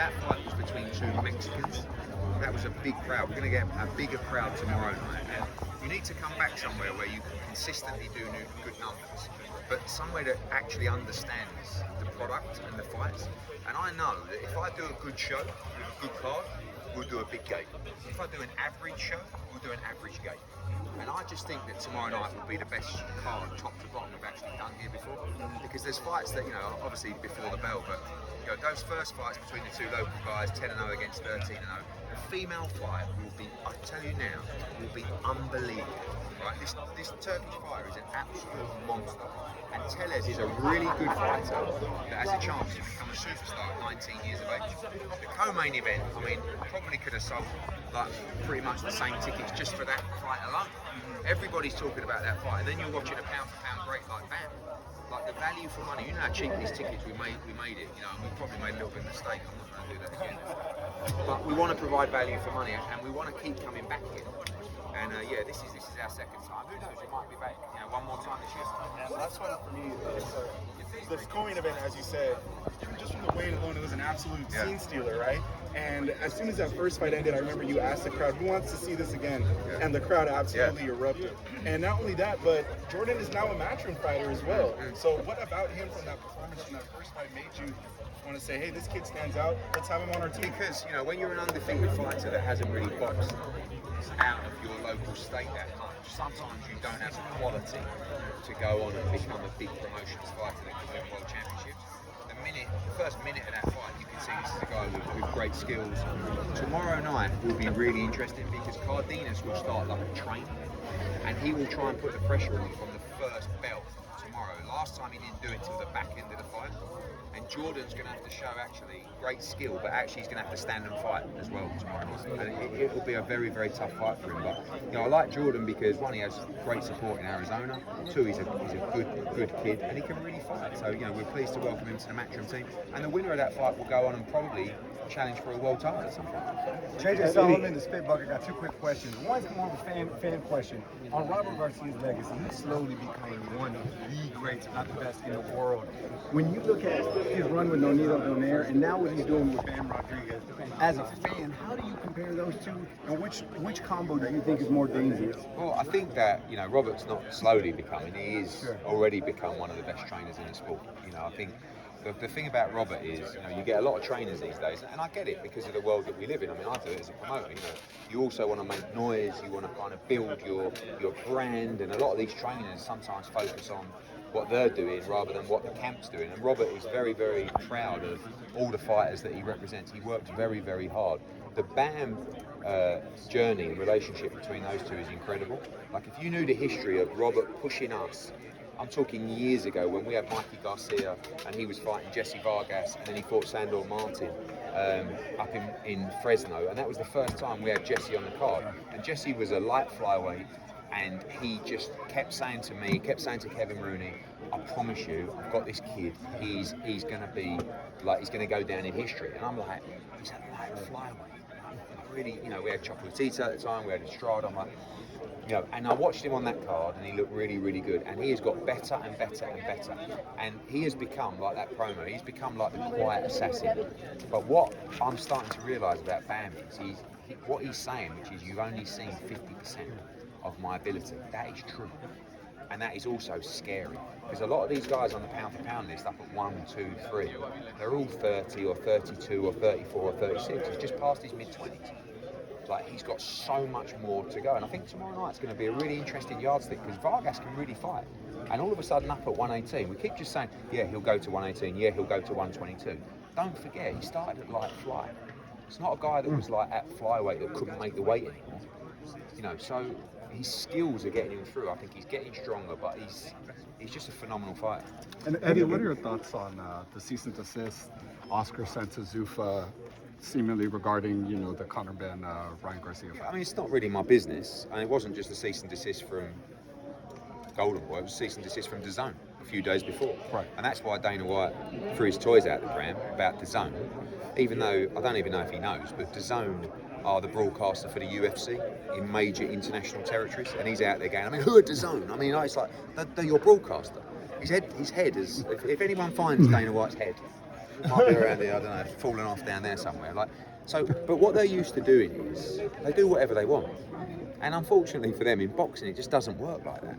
that fight was between two Mexicans. That was a big crowd. We're going to get a bigger crowd tomorrow night. And you need to come back somewhere where you can consistently do good numbers, but somewhere that actually understands the product and the fights. And I know that if I do a good show with a good card, we'll do a big game. If I do an average show, we'll do an average game. And I just think that tomorrow night will be the best card, top to bottom, we've actually done here before. Because there's fights that, obviously before the bell, but those first fights between the two local guys, 10-0 against 13-0, the female fight will be, I tell you now, will be unbelievable. Right? This Turkish fighter is an absolute monster. And Tellez is a really good fighter that has a chance to become a superstar at 19 years of age. The co-main event, I probably could have sold pretty much the same tickets just for that fight alone. Everybody's talking about that fight, and then you're watching a pound for pound great like BAM. Like the value for money. You know how cheap these tickets we made it. And we probably made a little bit of a mistake. I'm not going to do that again. But we want to provide value for money, and we want to keep coming back here. And this is our second time. Who knows? We might be back, one more time this year. Last one for me. The co-main event, as you said, just from the weight alone, it was an absolute scene stealer, right? And as soon as that first fight ended, I remember you asked the crowd, who wants to see this again? Yeah. And the crowd absolutely erupted. And not only that, but Jordan is now a matchroom fighter as well. So what about him from that performance from that first fight made you want to say, hey, this kid stands out, let's have him on our team? Because, when you're an undefeated fighter that hasn't really boxed out of your local state that much, sometimes you don't have the quality to go on and become a big promotions fighter that can win world championships. The first minute of that fight, you can see this is a guy with great skills. Tomorrow night will be really interesting because Cardenas will start like a train, and he will try and put the pressure on from the first bell tomorrow. Last time he didn't do it till the back end of the fight. And Jordan's going to have to show actually great skill, but actually he's going to have to stand and fight as well tomorrow night. And it will be a very, very tough fight for him. But I like Jordan because one, he has great support in Arizona. Two, he's a good kid, and he can really fight. So we're pleased to welcome him to the matchroom team. And the winner of that fight will go on and probably challenge for a world title at some point. JJ Solomon, the Spit Bucket, got two quick questions. One's more of a fan question. On Robert Garcia's legacy, he's slowly becoming one of the greats, if not the best in the world. When you look at his run with Nonito Donaire and now what he's doing with Bam Rodriguez, as a fan, how do you compare those two? And which combo do you think is more dangerous? Well, I think that, Robert's not slowly becoming, he is already become one of the best trainers in the sport. I think the thing about Robert is, you get a lot of trainers these days, and I get it because of the world that we live in. I do it as a promoter. You also want to make noise, you want to kind of build your brand, and a lot of these trainers sometimes focus on what they're doing rather than what the camp's doing. And Robert is very, very proud of all the fighters that he represents. He works very, very hard. The BAM journey and relationship between those two is incredible. Like if you knew the history of Robert pushing us, I'm talking years ago when we had Mikey Garcia and he was fighting Jesse Vargas and then he fought Sandor Martin up in Fresno, and that was the first time we had Jesse on the card. And Jesse was a light flyweight, and he just kept saying to me, kept saying to Kevin Rooney, I promise you, I've got this kid, he's going to be, like, he's going to go down in history. And I'm like, he's a light flyweight. Really, we had Chocolatito at the time, we had Estrada, I'm like, and I watched him on that card and he looked really, really good, and he has got better and better and better, and he has become like that promo, he's become like the quiet assassin. But what I'm starting to realise about Bam is what he's saying, which is you've only seen 50% of my ability. That is true, and that is also scary, because a lot of these guys on the pound for pound list up at 1, 2, 3, they're all 30 or 32 or 34 or 36. He's just past his mid-20s. Like, he's got so much more to go, and I think tomorrow night's going to be a really interesting yardstick because Vargas can really fight, and all of a sudden up at 118, we keep just saying, yeah, he'll go to 118, yeah, he'll go to 122. Don't forget, he started at light fly. It's not a guy that was like at flyweight that couldn't make the weight anymore. So his skills are getting him through. I think he's getting stronger, but he's just a phenomenal fighter. And Eddie, what are your thoughts on the cease and desist Oscar sent to Zuffa, seemingly regarding, the Conor Ben Ryan Garcia fight? I mean, it's not really my business, and it wasn't just a cease and desist from Golden Boy, it was a cease and desist from DAZN a few days before. Right. And that's why Dana White threw his toys out the pram about DAZN, even though I don't even know if he knows, but DAZN are the broadcaster for the UFC in major international territories, and he's out there going, who are DAZN? It's like, they're your broadcaster. His head is, if anyone finds Dana White's head, might be around here, I don't know, falling off down there somewhere. Like, so, but what they're used to doing is they do whatever they want. And unfortunately for them in boxing, it just doesn't work like that.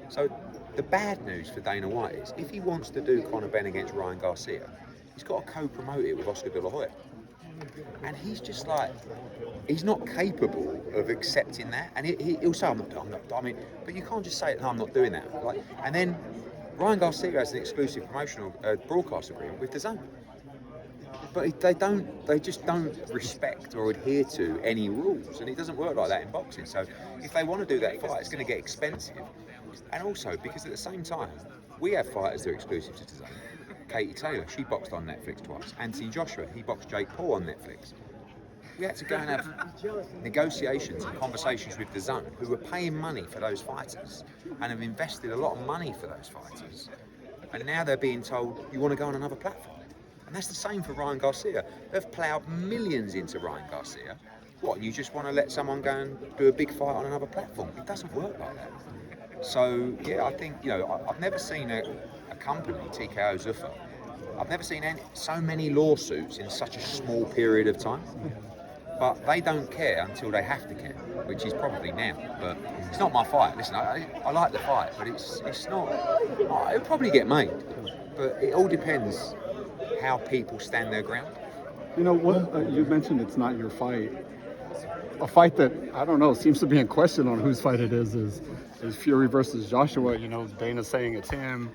So the bad news for Dana White is if he wants to do Conor Benn against Ryan Garcia, he's got to co-promote it with Oscar De La Hoya. And he's just like, he's not capable of accepting that. And he'll say, I'm not, I mean, but you can't just say, no, I'm not doing that. Like, and then Ryan Garcia has an exclusive promotional broadcast agreement with DAZN. But they just don't respect or adhere to any rules. And it doesn't work like that in boxing. So if they want to do that fight, it's going to get expensive. And also, because at the same time, we have fighters that are exclusive to DAZN. Katie Taylor, she boxed on Netflix twice. Anthony Joshua, he boxed Jake Paul on Netflix. We had to go and have negotiations and conversations with DAZN, who were paying money for those fighters and have invested a lot of money for those fighters. And now they're being told, you want to go on another platform. And that's the same for Ryan Garcia. They've ploughed millions into Ryan Garcia. What, you just want to let someone go and do a big fight on another platform? It doesn't work like that. So, yeah, I think, I've never seen a company, TKO Zuffa, I've never seen so many lawsuits in such a small period of time. But they don't care until they have to care, which is probably now. But it's not my fight. Listen, I like the fight, but it's not. It'll probably get made, but it all depends how people stand their ground. You know what you mentioned? It's not your fight. A fight that I don't know seems to be in question on whose fight it is Fury versus Joshua. You know, Dana saying it's him.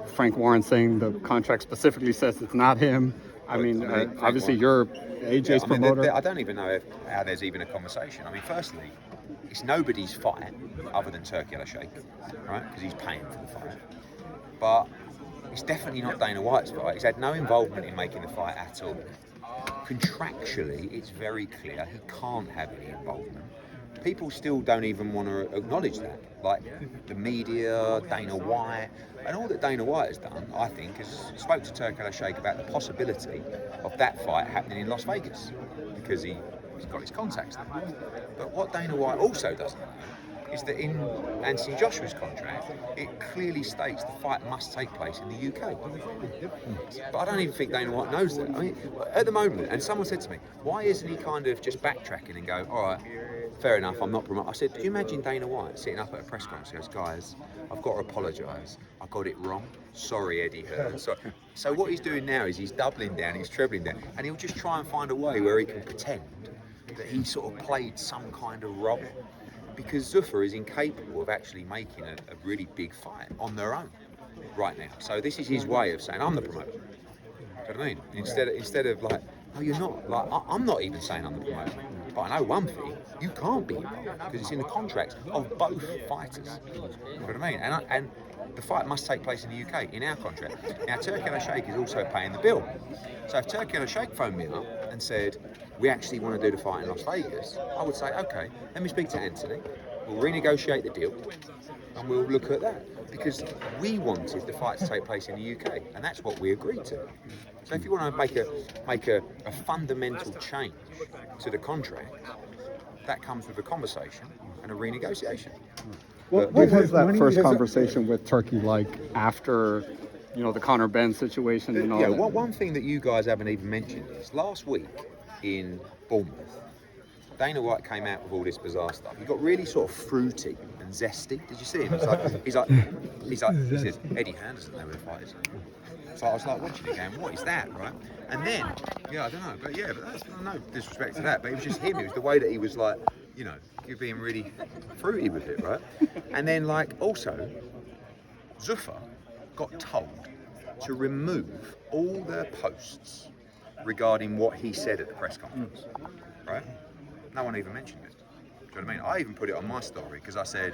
Frank Warren saying the contract specifically says it's not him. I mean, obviously you're AJ's promoter. I don't even know how there's even a conversation. I mean, firstly, it's nobody's fight other than Turki Al-Sheikh, right? Because he's paying for the fight. But it's definitely not Dana White's fight. He's had no involvement in making the fight at all. Contractually, it's very clear he can't have any involvement. People still don't even want to acknowledge that. Like the media, Dana White, and all that Dana White has done, I think, is spoke to Turki Al-Sheikh about the possibility of that fight happening in Las Vegas because he's got his contacts there. But what Dana White also doesn't know is that in Anthony Joshua's contract, it clearly states the fight must take place in the UK. But I don't even think Dana White knows that. I mean, at the moment, and someone said to me, why isn't he kind of just backtracking and go, all right, fair enough, I'm not promoting. I said, do you imagine Dana White sitting up at a press conference and goes, guys, I've got to apologise. I got it wrong. Sorry, Eddie Hearn. So what he's doing now is he's doubling down, he's trebling down, and he'll just try and find a way where he can pretend that he sort of played some kind of role. Because Zuffa is incapable of actually making a really big fight on their own right now. So this is his way of saying, I'm the promoter. Do you know what I mean? Instead of like, no, you're not. Like, I'm not even saying I'm the promoter. But I know one thing, you can't be involved because it's in the contracts of both fighters. You know what I mean? And the fight must take place in the UK, in our contract. Now, Turki Al-Sheikh is also paying the bill. So if Turki Al-Sheikh phoned me up and said, we actually want to do the fight in Las Vegas, I would say, okay, let me speak to Anthony, we'll renegotiate the deal, and we'll look at that. Because we wanted the fight to take place in the UK, and that's what we agreed to. So if you want to make a fundamental change to the contract, that comes with a conversation and a renegotiation. What was that first conversation with Turki like after, the Conor Benn situation and all that? Yeah, one thing that you guys haven't even mentioned is last week in Bournemouth, Dana White came out with all this bizarre stuff. He got really sort of fruity and zesty. Did you see him? He says, Eddie Hearn doesn't know where the fight is. So I was like watching it going, what is that, right? And then, I don't know, but that's no disrespect to that, but it was just him. It was the way that he was like, you're being really fruity with it, right? And then also, Zuffa got told to remove all their posts regarding what he said at the press conference, right? No one even mentioned it. Do you know what I mean? I even put it on my story because I said,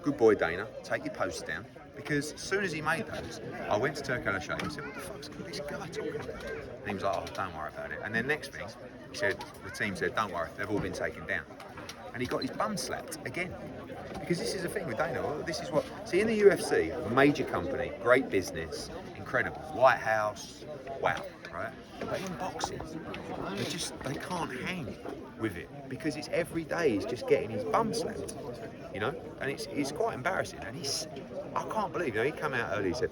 good boy Dana, take your posts down. Because as soon as he made those, I went to Turki Al-Sheikh and said, what the fuck's this guy talking about? And he was like, oh, don't worry about it. And then next thing, the team said, don't worry, they've all been taken down. And he got his bum slapped again. Because this is the thing with Dana, in the UFC, a major company, great business, incredible, White House, wow, right? But in boxing, they can't hang with it because it's every day he's just getting his bum slapped, and it's quite embarrassing. And I can't believe, he came out early, he said,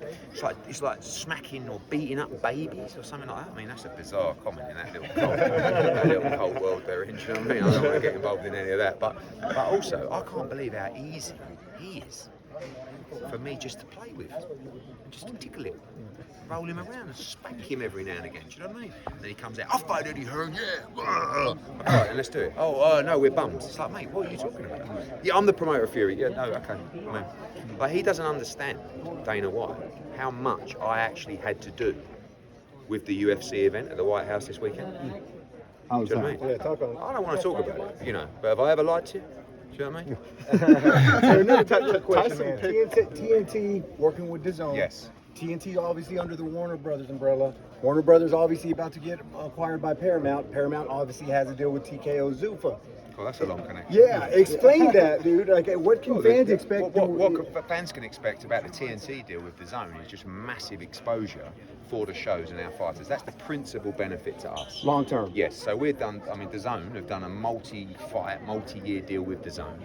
it's like smacking or beating up babies or something like that. I mean, that's a bizarre comment in that little cult world they're in, do you know what I mean? I don't want to get involved in any of that. But also, I can't believe how easy he is for me just to play with, just to tickle him, roll him around and spank him every now and again, do you know what I mean? And then he comes out, I'll fight Eddie Hearn, yeah! Alright, then let's do it. No, we're bums. It's like, mate, what are you talking about? Yeah, I'm the promoter of Fury. Yeah, no, okay. I mean, like, he doesn't understand, Dana White, how much I actually had to do with the UFC event at the White House this weekend. How's Do you know that? what I mean? Yeah, talk on it. I don't want to talk about it, but have I ever lied to you? Do you know what I mean? So another question, Tyson man. picked- TNT working with DAZN. Yes. TNT obviously under the Warner Brothers umbrella. Warner Brothers obviously about to get acquired by Paramount. Paramount obviously has a deal with TKO Zuffa. Well, that's a long connection. Yeah, explain that, dude. Like, what can fans expect? What fans can expect about the TNT deal with DAZN is just massive exposure for the shows and our fighters. That's the principal benefit to us. long term? Yes, so DAZN have done a multi-year deal with DAZN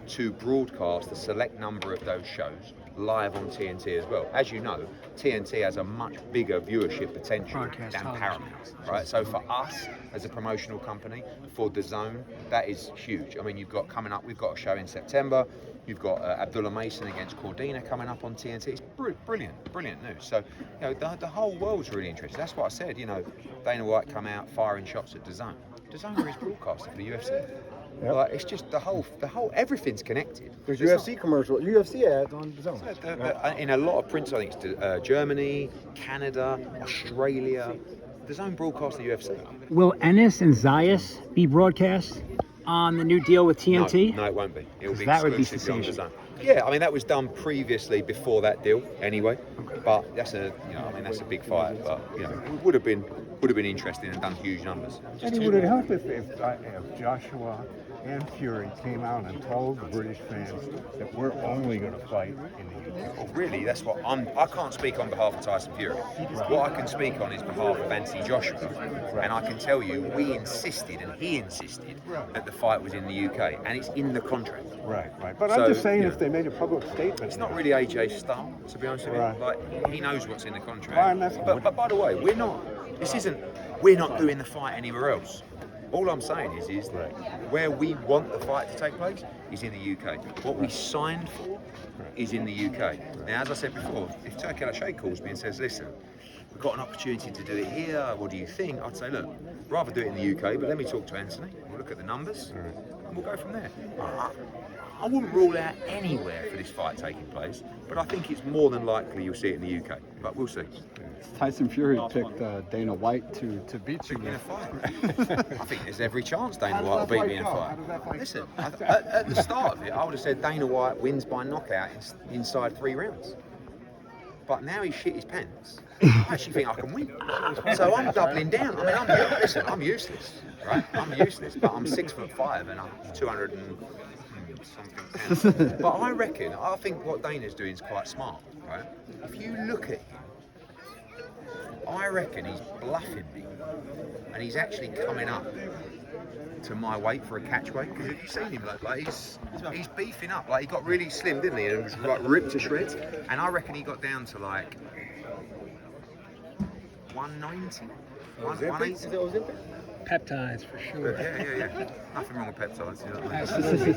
to broadcast a select number of those shows live on TNT as well. As you know, TNT has a much bigger viewership potential Broadcast than television. Paramount, right? So for us as a promotional company, for DAZN, that is huge. I mean, we've got a show in September. You've got Abdullah Mason against Cordina coming up on TNT. It's brilliant news. So, the whole world's really interested. That's what I said. Dana White come out firing shots at DAZN. DAZN is broadcasting for the UFC. Yep. Like, it's just the whole everything's connected. There's It's UFC commercial, UFC ads on DAZN. in a lot of prints, I think it's Germany, Canada, Australia. DAZN broadcast the UFC. Will Ennis and Zayas be broadcast on the new deal with TNT? No, it won't be. It'll be That would be exclusively on sensational. DAZN. Yeah, I mean that was done previously before that deal, anyway. But that's that's a big fight. But it would have been interesting and done huge numbers. Eddie, would it help if Joshua and Fury came out and told the British fans that we're only going to fight in the UK? Well, really, that's what I can't speak on behalf of Tyson Fury. What I can speak on is behalf of Anthony Joshua, and I can tell you, we insisted and he insisted that the fight was in the UK, and it's in the contract. Right. But So, I'm just saying, you if know, they made a public statement, It's not really AJ's style, to be honest with you. Right. Like, he knows what's in the contract. Well, and that's- but by the way, we're not doing the fight anywhere else. All I'm saying is where we want the fight to take place is in the UK. What we signed for is in the UK. Now, as I said before, if Turki Al-Sheikh calls me and says, listen, we've got an opportunity to do it here, what do you think? I'd say, look, rather do it in the UK, but let me talk to Anthony, we'll look at the numbers, and we'll go from there. I wouldn't rule out anywhere for this fight taking place, but I think it's more than likely you'll see it in the UK. But we'll see. Tyson Fury picked Dana White to beat you In a with. fight. I think there's every chance Dana White will beat me in a How fight. does that fight Listen, at the start of it, I would have said Dana White wins by knockout inside 3 rounds. But now he's shit his pants. I actually think I can win. So I'm doubling down. I mean, I'm useless, right? I'm useless, but I'm 6'5" and I'm 200 and something pounds. But I think what Dana's doing is quite smart, right? If you look at him, I reckon he's bluffing me, and he's actually coming up to my weight for a catch weight. Because have you seen him? Like he's beefing up. Like he got really slim, didn't he? And was like ripped to shreds. And I reckon he got down to like 190, 180. Peptides for sure. Yeah. Nothing wrong with peptides. You know what I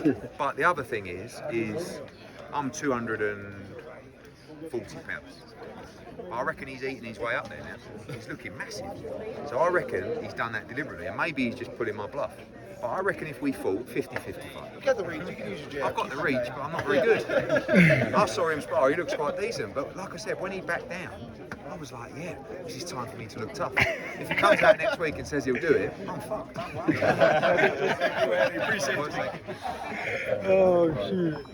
mean? But the other thing is I'm 240 pounds. I reckon he's eating his way up there now. He's looking massive. So I reckon he's done that deliberately, and maybe he's just pulling my bluff. But I reckon if we fought 50-50 fight. You got the reach. You can use your jab. I've got the reach, but I'm not very good. I saw him spar, he looks quite decent. But like I said, when he backed down, I was like, yeah, this is time for me to look tough. If he comes out next week and says he'll do it, I'm fucked. Appreciate it. Oh, shoot.